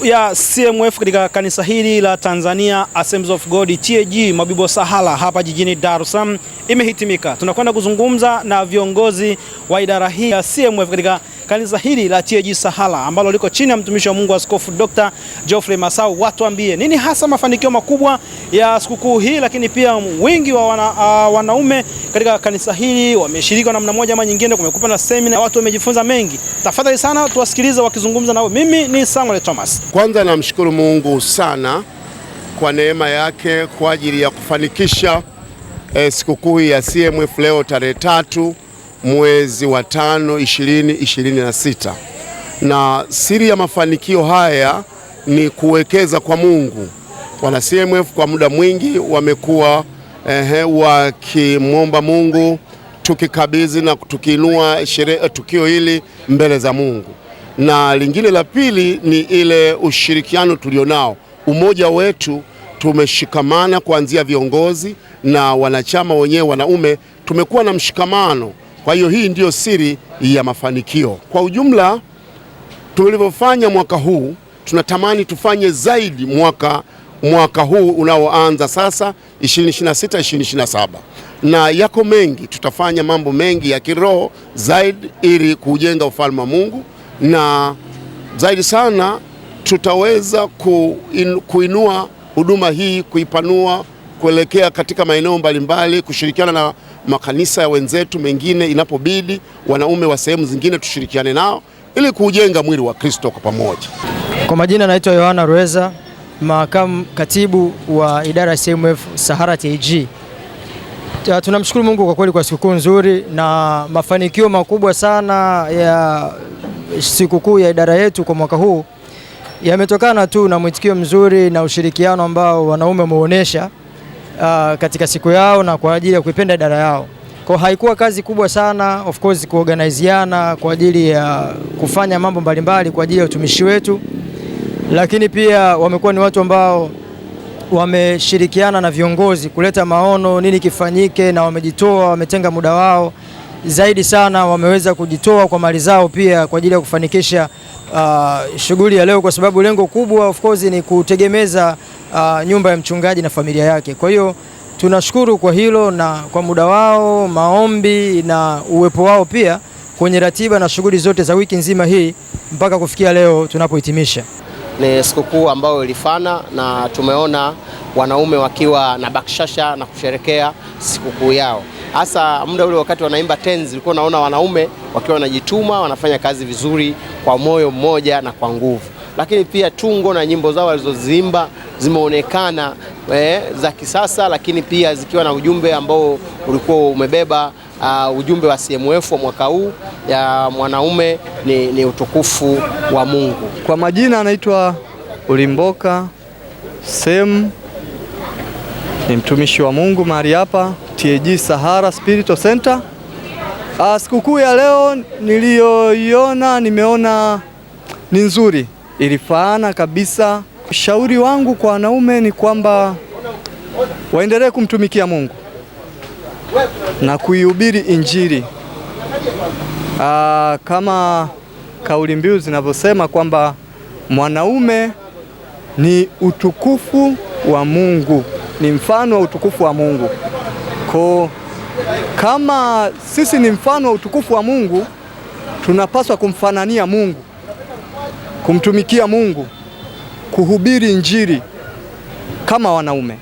ya CMF katika kanisa hili la Tanzania Assemblies of God TAG Mabibo Sahala hapa jijini Dar es Salaam imehitimika. Tunakwenda kuzungumza na viongozi wa idara hii ya CMF katika kanisa hili la TAG Sahala ambalo liko chini ya mtumishi wa Mungu Askofu Dr. Geoffrey Masau. Watuambie nini hasa mafanikio makubwa ya sikukuu hii, lakini pia wengi wa wanaume katika kanisa hili wameshiriki namna moja ama nyingine, kumekupa na semina, watu wamejifunza mengi. Tafadhali sana tuwasikilize wakizungumza nao. Mimi ni Samuel Thomas. Kwanza namshukuru Mungu sana kwa neema yake kwa ajili ya kufanikisha sikukuu ya CMF leo tarehe 3 mwezi wa 5 2026. Na siri ya mafanikio haya ni kuwekeza kwa Mungu. Wana CMF kwa muda mwingi wamekuwa wakimwomba Mungu, tukikabidhi na tukiinua tukio hili mbele za Mungu. Na lingine la pili ni ile ushirikiano tulionao, umoja wetu. Tumeshikamana kuanzia viongozi na wanachama wenyewe wanaume, tumekuwa na mshikamano. Kwa hiyo hii ndiyo siri ya mafanikio. Kwa ujumla tulivyofanya mwaka huu, tunatamani tufanye zaidi mwaka huu unaoanza sasa 2026 2027. Na yako mengi, tutafanya mambo mengi ya kiroho zaidi ili kujenga ufalme wa Mungu, na zaidi sana tutaweza kuinua huduma hii, kuipanua kuelekea katika maeneo mbalimbali, kushirikiana na makanisa ya wenzetu mengine inapobidi, wanaume wa sehemu zingine tushirikiane nao ili kujenga mwili wa Kristo kwa pamoja. Kwa majina naitwa Yohana Rueza, makamu katibu wa idara ya CMF Sahara TAG. Tunamshukuru Mungu kwa kweli kwa sikukuu nzuri na mafanikio makubwa sana ya sikukuu ya idara yetu kwa mwaka huu yametokana tu na mwitikio mzuri na ushirikiano ambao wanaume wameonyesha katika siku yao na kwa ajili ya kuipenda idara yao. Kwa haikuwa kazi kubwa sana, of course, kuorganiziana kwa ajili ya kufanya mambo mbalimbali kwa ajili ya utumishi wetu, lakini pia wamekuwa ni watu ambao wameshirikiana na viongozi kuleta maono nini kifanyike, na wamejitoa, wametenga muda wao zaidi sana, wameweza kujitoa kwa mali zao pia kwa ajili ya kufanikisha shughuli ya leo, kwa sababu lengo kubwa of course ni kutegemeza nyumba ya mchungaji na familia yake. Kwa hiyo tunashukuru kwa hilo na kwa muda wao, maombi na uwepo wao pia kwenye ratiba na shughuli zote za wiki nzima hii mpaka kufikia leo tunapohitimisha. Ni sikukuu ambayo ilifana na tumeona wanaume wakiwa na bakshasha na kusherekea sikukuu yao. Hasa muda ule wakati wanaimba tenzi, ulikuwa naona wanaume wakiwa wanajituma, wanafanya kazi vizuri kwa moyo mmoja na kwa nguvu. Lakini pia tungo na nyimbo zao walizoziimba zimeonekana za kisasa, lakini pia zikiwa na ujumbe ambao ulikuwa umebeba ujumbe wa CMF wa mwaka huu ya mwanaume ni utukufu wa Mungu. Kwa majina anaitwa Ulimboka Sem, ni mtumishi wa Mungu mahali hapa TAG Sahara Spiritual Center. Sikukuu ya leo niliyoiona, nimeona ni nzuri, ilifaana kabisa. Ushauri wangu kwa wanaume ni kwamba waendelee kumtumikia Mungu na kuihubiri Injili. Kama kauli mbiu zinavyosema kwamba mwanaume ni utukufu wa Mungu, ni mfano wa utukufu wa Mungu. Kama sisi ni mfano wa utukufu wa Mungu, tunapaswa kumfanania Mungu, kumtumikia Mungu, kuhubiri Injili kama wanaume.